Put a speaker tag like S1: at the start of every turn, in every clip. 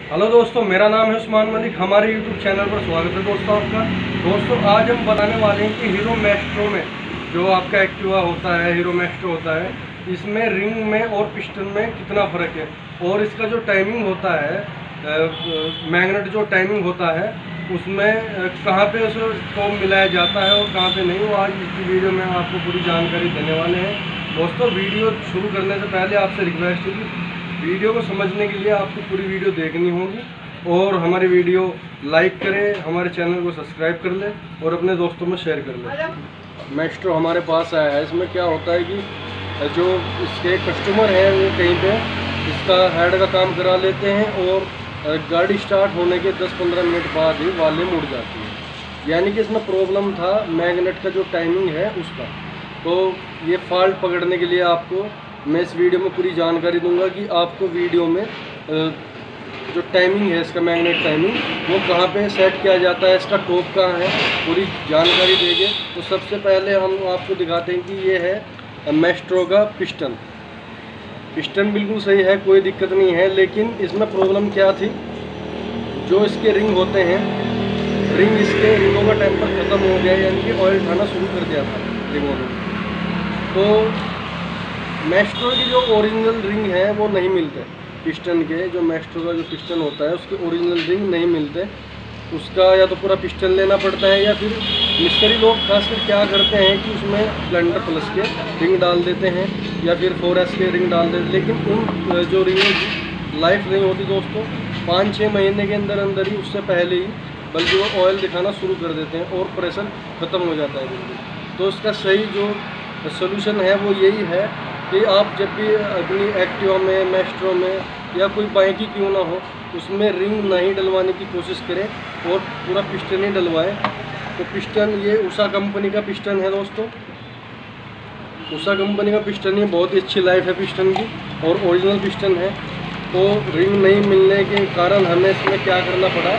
S1: Hello दोस्तों, मेरा नाम है उस्मान मलिक। हमारे यूट्यूब चैनल पर स्वागत है दोस्तों आपका। दोस्तों आज हम बताने वाले हैं कि हीरो मैस्ट्रो में जो आपका एक्टिवा होता है, हीरो मैस्ट्रो होता है, इसमें रिंग में और पिस्टन में कितना फ़र्क है और इसका जो टाइमिंग होता है, मैग्नेट जो टाइमिंग होता है उसमें कहाँ पे उसे टॉप मिलाया जाता है और कहाँ पे नहीं, वो आज इस वीडियो में आपको पूरी जानकारी देने वाले हैं। दोस्तों वीडियो शुरू करने से पहले आपसे रिक्वेस्ट है कि वीडियो को समझने के लिए आपको पूरी वीडियो देखनी होगी और हमारी वीडियो लाइक करें, हमारे चैनल को सब्सक्राइब कर लें और अपने दोस्तों में शेयर कर लें। मैस्ट्रो हमारे पास आया है। इसमें क्या होता है कि जो इसके कस्टमर हैं वो कहीं पे इसका हेड का काम करा लेते हैं और गाड़ी स्टार्ट होने के 10-15 मिनट बाद ही वॉल्यूम उड़ जाती है। यानी कि इसमें प्रॉब्लम था मैग्नेट का जो टाइमिंग है उसका। तो ये फॉल्ट पकड़ने के लिए आपको मैं इस वीडियो में पूरी जानकारी दूंगा कि आपको वीडियो में जो टाइमिंग है इसका मैग्नेट टाइमिंग वो कहाँ पे सेट किया जाता है, इसका टॉप कहाँ है, पूरी जानकारी देंगे। तो सबसे पहले हम आपको दिखाते हैं कि ये है मैस्ट्रो का पिस्टन। पिस्टन बिल्कुल सही है, कोई दिक्कत नहीं है, लेकिन इसमें प्रॉब्लम क्या थी, जो इसके रिंग होते हैं, रिंग इसके रिंगों का टेम्पर ख़त्म हो गया, यानी कि ऑयल उठाना शुरू कर दिया था रिंगों ने। तो मैस्ट्रो की जो ओरिजिनल रिंग है वो नहीं मिलते पिस्टन के। जो मैस्ट्रो का जो पिस्टन होता है उसके ओरिजिनल रिंग नहीं मिलते। उसका या तो पूरा पिस्टन लेना पड़ता है या फिर मिस्त्री लोग खासकर क्या करते हैं कि उसमें स्प्लेंडर प्लस के रिंग डाल देते हैं या फिर 4S के रिंग डाल देते हैं। लेकिन उन जो रिंग की लाइफ नहीं होती दोस्तों 5-6 महीने के अंदर अंदर ही, उससे पहले ही बल्कि वो ऑयल दिखाना शुरू कर देते हैं और प्रेशर ख़त्म हो जाता है बिल्कुल। तो इसका सही जो सोल्यूशन है वो यही है कि आप जब भी अपनी एक्टिवा में, मैस्ट्रो में या कोई बाइक ही क्यों ना हो, उसमें रिंग नहीं डलवाने की कोशिश करें और पूरा पिस्टन ही डलवाएं। तो पिस्टन ये उषा कंपनी का पिस्टन है दोस्तों। उषा कंपनी का पिस्टन, ये बहुत ही अच्छी लाइफ है पिस्टन की और ओरिजिनल पिस्टन है। तो रिंग नहीं मिलने के कारण हमें इसमें क्या करना पड़ा,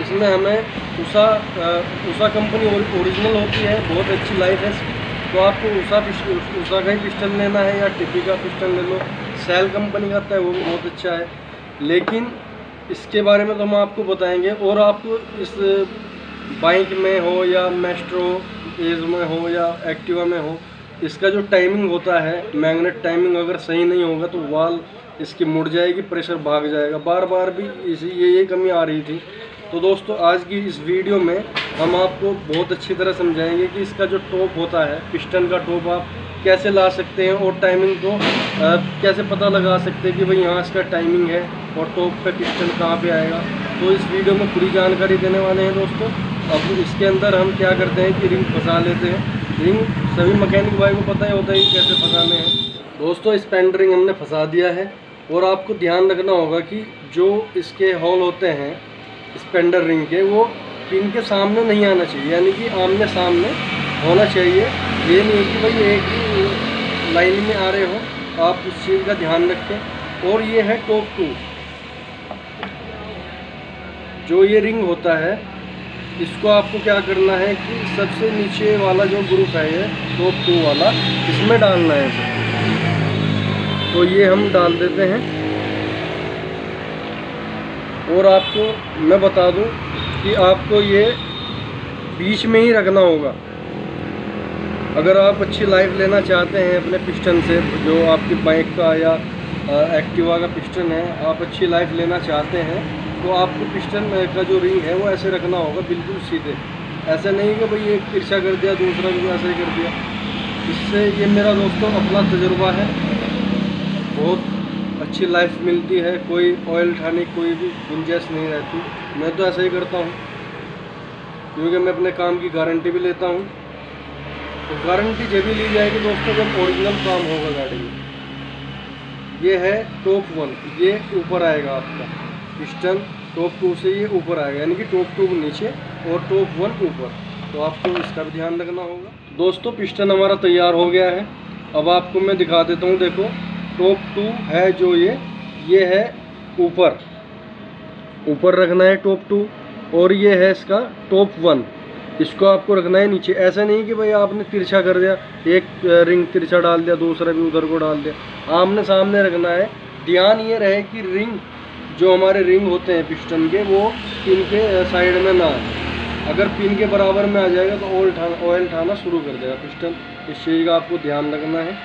S1: इसमें हमें उषा कंपनी ओरिजिनल होती है, बहुत अच्छी लाइफ है। तो आपको उषा का ही पिस्टन लेना है या टिपी का पिस्टन ले लो। सेल कंपनी का आता है वो भी बहुत अच्छा है, लेकिन इसके बारे में तो हम आपको बताएंगे। और आपको इस बाइक में हो या मैस्ट्रो एज में हो या एक्टिवा में हो, इसका जो टाइमिंग होता है, मैग्नेट टाइमिंग अगर सही नहीं होगा तो वाल इसकी मुड़ जाएगी, प्रेशर भाग जाएगा। बार बार भी ये कमी आ रही थी। तो दोस्तों आज की इस वीडियो में हम आपको बहुत अच्छी तरह समझाएंगे कि इसका जो टॉप होता है, पिस्टन का टॉप आप कैसे ला सकते हैं और टाइमिंग को कैसे पता लगा सकते हैं कि भाई यहाँ इसका टाइमिंग है और टॉप पे पिस्टन कहाँ पे आएगा। तो इस वीडियो में पूरी जानकारी देने वाले हैं दोस्तों। अब इसके अंदर हम क्या करते हैं कि रिंग फंसा लेते हैं। रिंग सभी मैकेनिक भाई को पता ही होता है कि कैसे फंसाने हैं। दोस्तों स्पैंडर रिंग हमने फंसा दिया है और आपको ध्यान रखना होगा कि जो इसके होल होते हैं स्पेंडर रिंग के, वो पिन के सामने नहीं आना चाहिए, यानी कि आमने सामने होना चाहिए। ये नहीं कि भाई एक ही लाइन में आ रहे हो, आप उस चीज़ का ध्यान रखें। और ये है टॉप 2, जो ये रिंग होता है इसको आपको क्या करना है कि सबसे नीचे वाला जो ग्रुप है ये टॉप 2 वाला, इसमें डालना है इसे। तो ये हम डाल देते हैं। और आपको मैं बता दूं कि आपको ये बीच में ही रखना होगा। अगर आप अच्छी लाइफ लेना चाहते हैं अपने पिस्टन से, जो आपकी बाइक का या एक्टिवा का पिस्टन है, आप अच्छी लाइफ लेना चाहते हैं तो आपको पिस्टन का जो रिंग है वो ऐसे रखना होगा, बिल्कुल सीधे। ऐसे नहीं कि भाई एक तिरछा कर दिया दूसरा भी ऐसे ही कर दिया। इससे ये मेरा दोस्तों अपना तजुर्बा है, बहुत अच्छी लाइफ मिलती है, कोई ऑयल उठाने की कोई भी गुंजाइश नहीं रहती। मैं तो ऐसा ही करता हूँ क्योंकि मैं अपने काम की गारंटी भी लेता हूँ। तो गारंटी जब भी ली जाएगी दोस्तों जब ओरिजिनल काम होगा गाड़ी में। ये है टॉप 1, ये ऊपर आएगा आपका पिस्टन, टॉप 2 से ये ऊपर आएगा, यानी कि टॉप 2 नीचे और टॉप 1 ऊपर। तो आपको इसका भी ध्यान रखना होगा। दोस्तों पिस्टन हमारा तैयार हो गया है। अब आपको मैं दिखा देता हूँ। देखो टॉप 2 है जो ये है ऊपर रखना है टॉप 2, और ये है इसका टॉप 1, इसको आपको रखना है नीचे। ऐसा नहीं कि भाई आपने तिरछा कर दिया, एक रिंग तिरछा डाल दिया दूसरा भी उधर को डाल दिया, आमने सामने रखना है। ध्यान ये रहे कि रिंग जो हमारे रिंग होते हैं पिस्टन के वो पिन के साइड में ना आए। अगर पिन के बराबर में आ जाएगा तो ऑयल उठाना शुरू कर देगा पिस्टन। इस चीज़ का आपको ध्यान रखना है।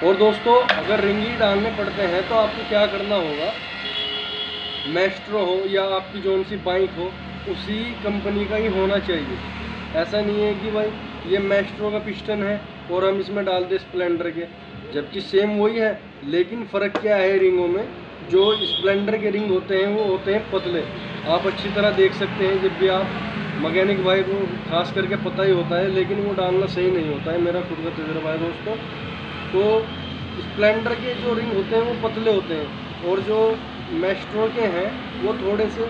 S1: और दोस्तों अगर रिंग ही डालने पड़ते हैं तो आपको क्या करना होगा, मैस्ट्रो हो या आपकी जो सी बाइक हो उसी कंपनी का ही होना चाहिए। ऐसा नहीं है कि भाई ये मैस्ट्रो का पिस्टन है और हम इसमें डाल दें स्प्लेंडर के, जबकि सेम वही है। लेकिन फ़र्क क्या है रिंगों में, जो स्प्लेंडर के रिंग होते हैं वो होते हैं पतले। आप अच्छी तरह देख सकते हैं, जब भी आप मैकेनिक भाई को खास करके पता ही होता है, लेकिन वो डालना सही नहीं होता है। मेरा खुद का तजुर्बा है दोस्तों। तो स्प्लेंडर के जो रिंग होते हैं वो पतले होते हैं और जो मैस्ट्रो के हैं वो थोड़े से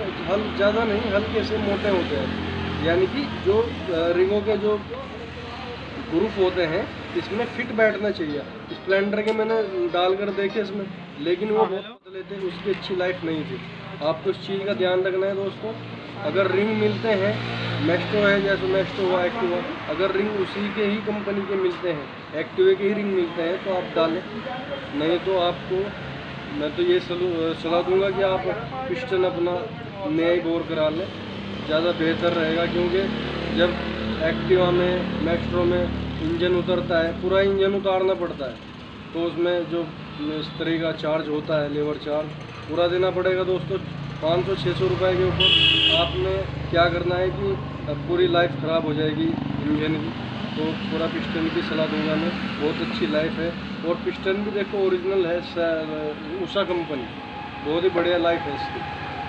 S1: ज़्यादा नहीं हल्के से मोटे होते हैं। यानी कि जो रिंगों के जो ग्रुप होते हैं इसमें फिट बैठना चाहिए। स्प्लेंडर के मैंने डालकर देखे इसमें, लेकिन वो बहुत पतले थे, उसकी अच्छी लाइफ नहीं थी। आपको इस चीज़ का ध्यान रखना है दोस्तों। अगर रिंग मिलते हैं, मैस्ट्रो है जैसे मैस्ट्रो हुआ, एक्टिवा, अगर रिंग उसी के ही कंपनी के मिलते हैं, एक्टिवा के ही रिंग मिलते हैं तो आप डालें। नहीं तो आपको मैं तो ये सलाह दूंगा कि आप पिस्टन अपना नया ही बोर करा लें, ज़्यादा बेहतर रहेगा। क्योंकि जब एक्टिवा में, मैस्ट्रो में इंजन उतरता है, पूरा इंजन उतारना पड़ता है, तो उसमें जो मिस्त्री का चार्ज होता है, लेबर चार्ज पूरा देना पड़ेगा दोस्तों। 500-600 रुपये के ऊपर आपने क्या करना है कि पूरी लाइफ ख़राब हो जाएगी इंजन की। तो पूरा पिस्टन की सलाह दूंगा मैं, बहुत अच्छी लाइफ है। और पिस्टन भी देखो ओरिजिनल है, उषा कंपनी, बहुत ही बढ़िया लाइफ है इसकी।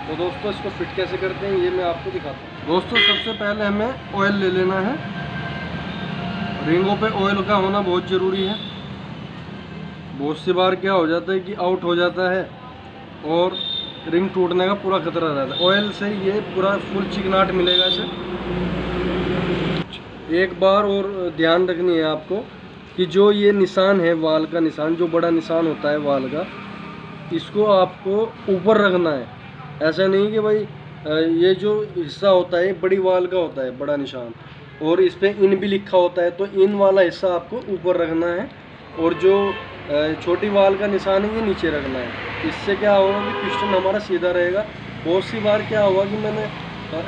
S1: तो दोस्तों इसको फिट कैसे करते हैं ये मैं आपको दिखाता हूँ। दोस्तों सबसे पहले हमें ऑयल ले लेना है। रिंगों पे ऑयल का होना बहुत ज़रूरी है। बहुत सी बार क्या हो जाता है कि आउट हो जाता है और रिंग टूटने का पूरा खतरा रहता है। ऑयल से ये पूरा फुल चिकनाट मिलेगा इसे। एक बार और ध्यान रखनी है आपको कि जो ये निशान है, वाल का निशान, जो बड़ा निशान होता है वाल का, इसको आपको ऊपर रखना है। ऐसा नहीं कि भाई ये जो हिस्सा होता है बड़ी वाल का होता है बड़ा निशान, और इस पर इन भी लिखा होता है, तो इन वाला हिस्सा आपको ऊपर रखना है और जो छोटी वाल का निशान है ये नीचे रखना है। इससे क्या होगा कि पिस्टन हमारा सीधा रहेगा। बहुत सी बार क्या हुआ कि मैंने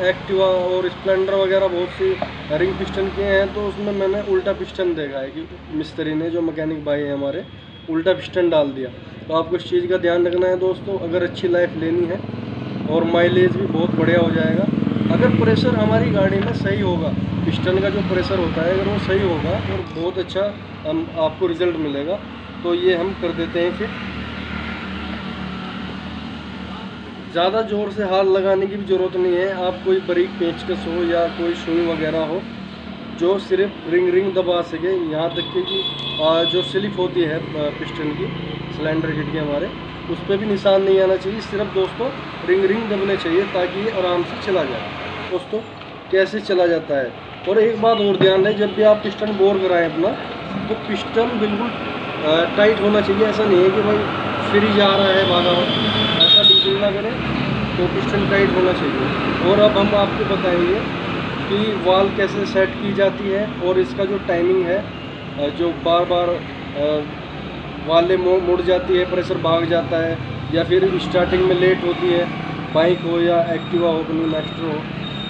S1: एक्टिवा और स्प्लेंडर वगैरह बहुत सी रिंग पिस्टन किए हैं, तो उसमें मैंने उल्टा पिस्टन देखा है कि मिस्त्री ने, जो मैकेनिक भाई है हमारे, उल्टा पिस्टन डाल दिया। तो आपको इस चीज़ का ध्यान रखना है दोस्तों, अगर अच्छी लाइफ लेनी है और माइलेज भी बहुत बढ़िया हो जाएगा। अगर प्रेशर हमारी गाड़ी में सही होगा, पिस्टन का जो प्रेशर होता है अगर वो सही होगा और बहुत अच्छा आपको रिज़ल्ट मिलेगा। तो ये हम कर देते हैं फिर। ज़्यादा ज़ोर से हाथ लगाने की भी ज़रूरत नहीं है। आप कोई बारीक पेचकस हो या कोई सुई वगैरह हो जो सिर्फ रिंग दबा सके, यहाँ तक कि जो स्लिप होती है पिस्टन की, सिलेंडर किट के हमारे, उस पर भी निशान नहीं आना चाहिए। सिर्फ दोस्तों रिंग दबने चाहिए ताकि ये आराम से चला जाए। दोस्तों कैसे चला जाता है। और एक बात और ध्यान रहे, जब भी आप पिस्टन बोर कराएं अपना, तो पिस्टन बिल्कुल टाइट होना चाहिए। ऐसा नहीं है कि भाई फ्री जा रहा है भागा, ऐसा बिल्कुल ना करें। तो पिस्टन टाइट होना चाहिए। और अब हम आपको बताएंगे कि वाल कैसे सेट की जाती है और इसका जो टाइमिंग है, जो बार बार वालें मुड़ जाती है, प्रेशर भाग जाता है, या फिर स्टार्टिंग में लेट होती है, बाइक हो या एक्टिवा हो, अपनी मैस्ट्रो हो,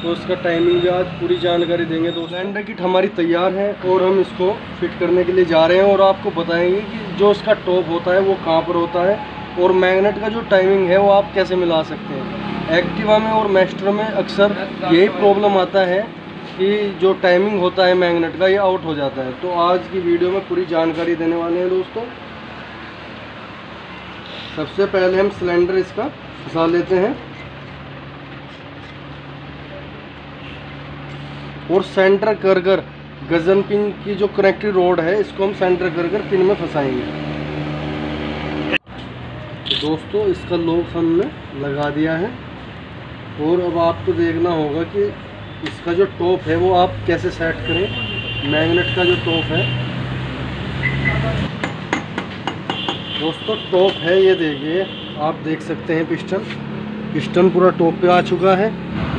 S1: तो उसका टाइमिंग भी आज पूरी जानकारी देंगे। तो सिलेंडर किट हमारी तैयार है और हम इसको फिट करने के लिए जा रहे हैं और आपको बताएंगे कि जो इसका टॉप होता है वो कहाँ पर होता है और मैग्नेट का जो टाइमिंग है वो आप कैसे मिला सकते हैं। एक्टिवा में और मैस्ट्रो में अक्सर यही प्रॉब्लम आता है कि जो टाइमिंग होता है मैग्नेट का ये आउट हो जाता है। तो आज की वीडियो में पूरी जानकारी देने वाले हैं दोस्तों। सबसे पहले हम सिलेंडर इसका फंसा लेते हैं और सेंटर कर गजन पिन की जो कनेक्टिव रोड है इसको हम सेंटर कर पिन में फंसाएंगे। तो दोस्तों इसका लॉक हमने लगा दिया है और अब आपको देखना होगा कि इसका जो टॉप है वो आप कैसे सेट करें। मैग्नेट का जो टॉप है दोस्तों, टॉप है ये देखिए, आप देख सकते हैं पिस्टन पूरा टॉप पे आ चुका है।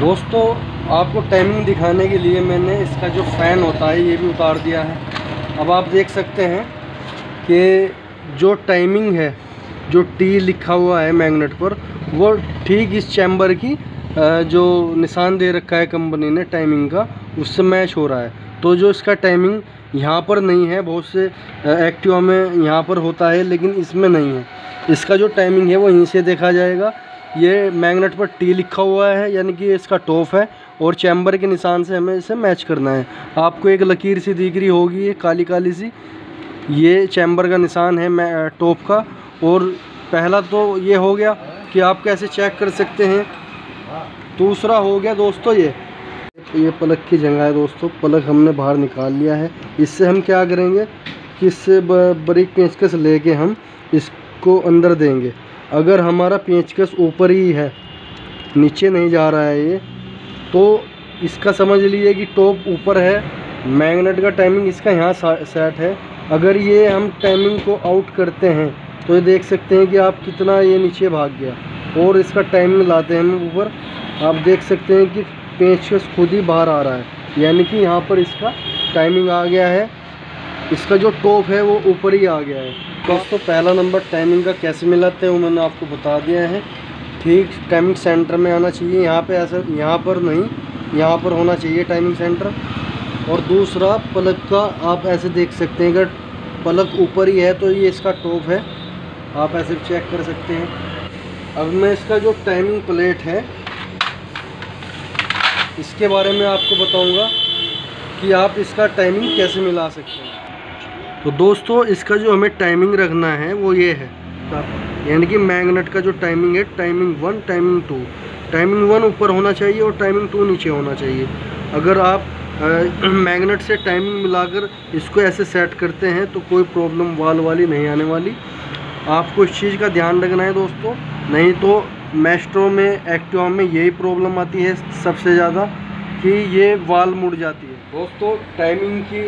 S1: दोस्तों आपको टाइमिंग दिखाने के लिए मैंने इसका जो फ़ैन होता है ये भी उतार दिया है। अब आप देख सकते हैं कि जो टाइमिंग है, जो टी लिखा हुआ है मैग्नेट पर, वो ठीक इस चैम्बर की जो निशान दे रखा है कंपनी ने टाइमिंग का, उससे मैच हो रहा है। तो जो इसका टाइमिंग यहाँ पर नहीं है, बहुत से एक्टिवा में यहाँ पर होता है लेकिन इसमें नहीं है। इसका जो टाइमिंग है वो यहीं से देखा जाएगा। ये मैग्नेट पर टी लिखा हुआ है, यानी कि इसका टॉप है, और चैम्बर के निशान से हमें इसे मैच करना है। आपको एक लकीर सी दिख रही होगी, ये काली काली सी, ये चैम्बर का निशान है टॉप का। और पहला तो ये हो गया कि आप कैसे चेक कर सकते हैं। दूसरा हो गया दोस्तों ये पलक की जगह है दोस्तों। पलक हमने बाहर निकाल लिया है। इससे हम क्या करेंगे कि इससे बारीक पेंचकस लेके हम इसको अंदर देंगे। अगर हमारा पेंचकस ऊपर ही है, नीचे नहीं जा रहा है ये, तो इसका समझ लीजिए कि टॉप ऊपर है, मैग्नेट का टाइमिंग इसका यहाँ सेट है। अगर ये हम टाइमिंग को आउट करते हैं तो ये देख सकते हैं कि आप कितना ये नीचे भाग गया, और इसका टाइमिंग लाते हैं हम ऊपर, आप देख सकते हैं कि पेंचकस खुद ही बाहर आ रहा है, यानी कि यहाँ पर इसका टाइमिंग आ गया है। इसका जो टॉप है वो ऊपर ही आ गया है। दोस्तों पहला नंबर टाइमिंग का कैसे मिलाते हैं वो मैंने आपको बता दिया है। ठीक टाइमिंग सेंटर में आना चाहिए, यहाँ पे ऐसा यहाँ पर नहीं, यहाँ पर होना चाहिए टाइमिंग सेंटर। और दूसरा पलक का आप ऐसे देख सकते हैं, अगर पलक ऊपर ही है तो ये इसका टॉप है, आप ऐसे चेक कर सकते हैं। अब मैं इसका जो टाइमिंग प्लेट है इसके बारे में आपको बताऊंगा कि आप इसका टाइमिंग कैसे मिला सकते हैं। तो दोस्तों इसका जो हमें टाइमिंग रखना है वो ये है, यानी कि मैग्नेट का जो टाइमिंग है, टाइमिंग 1 टाइमिंग 2, टाइमिंग 1 ऊपर होना चाहिए और टाइमिंग 2 नीचे होना चाहिए। अगर आप मैग्नेट से टाइमिंग मिलाकर इसको ऐसे सेट करते हैं तो कोई प्रॉब्लम वाल वाली नहीं आने वाली। आपको इस चीज़ का ध्यान रखना है दोस्तों, नहीं तो मैस्ट्रो में, एक्टिवा में यही प्रॉब्लम आती है सबसे ज़्यादा कि ये वाल मुड़ जाती है। दोस्तों टाइमिंग की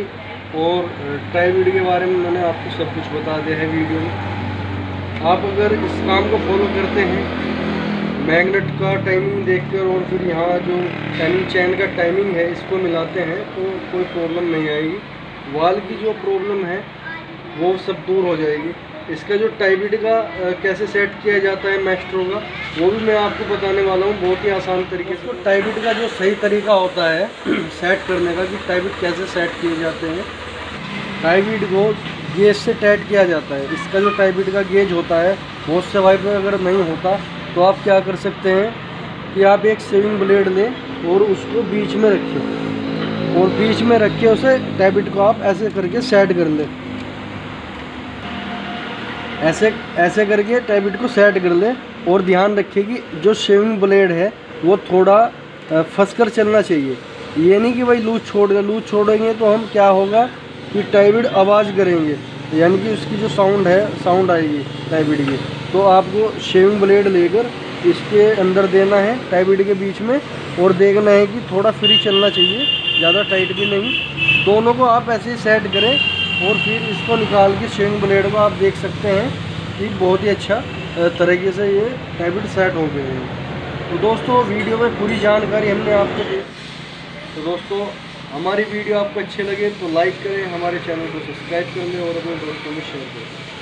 S1: और टाइमिंग के बारे में मैंने आपको सब कुछ बता दिया है वीडियो में। आप अगर इस काम को फॉलो करते हैं, मैग्नेट का टाइमिंग देखकर और फिर यहाँ जो टाइमिंग चैन का टाइमिंग है इसको मिलाते हैं, तो कोई प्रॉब्लम नहीं आएगी। वाल की जो प्रॉब्लम है वो सब दूर हो जाएगी। इसका जो टाइबिट का कैसे सेट किया जाता है मैस्ट्रो का, वो भी मैं आपको बताने वाला हूँ बहुत ही आसान तरीके से। तो टाइबिट का जो सही तरीका होता है सेट करने का, कि टाइबिट कैसे सेट किए जाते हैं। टाइबिट को गेज से टाइट किया जाता है। इसका जो टाइबिट का गेज होता है, बहुत से वाइप में अगर नहीं होता तो आप क्या कर सकते हैं कि आप एक शेविंग ब्लेड लें और उसको बीच में रखें, और बीच में रख के उसे टाइबिट को आप ऐसे करके सेट कर लें। ऐसे करके टाइबिट को सेट कर लें, और ध्यान रखें कि जो शेविंग ब्लेड है वो थोड़ा फंस कर चलना चाहिए। ये नहीं कि भाई लूज छोड़ेंगे तो हम क्या होगा कि टाइबिट आवाज़ करेंगे, यानी कि उसकी जो साउंड आएगी टाइबिट की। तो आपको शेविंग ब्लेड लेकर इसके अंदर देना है टाइबिट के बीच में, और देखना है कि थोड़ा फ्री चलना चाहिए, ज़्यादा टाइट भी नहीं। दोनों को आप ऐसे ही सेट करें, और फिर इसको निकाल के शेविंग ब्लेड को आप देख सकते हैं कि बहुत ही अच्छा तरीके से ये टाइबिट सेट हो गए हैं। तो दोस्तों वीडियो में पूरी जानकारी हमने आपको दी। तो दोस्तों हमारी वीडियो आपको अच्छे लगे तो लाइक करें, हमारे चैनल को सब्सक्राइब कर लें और अपने दोस्तों में शेयर करें।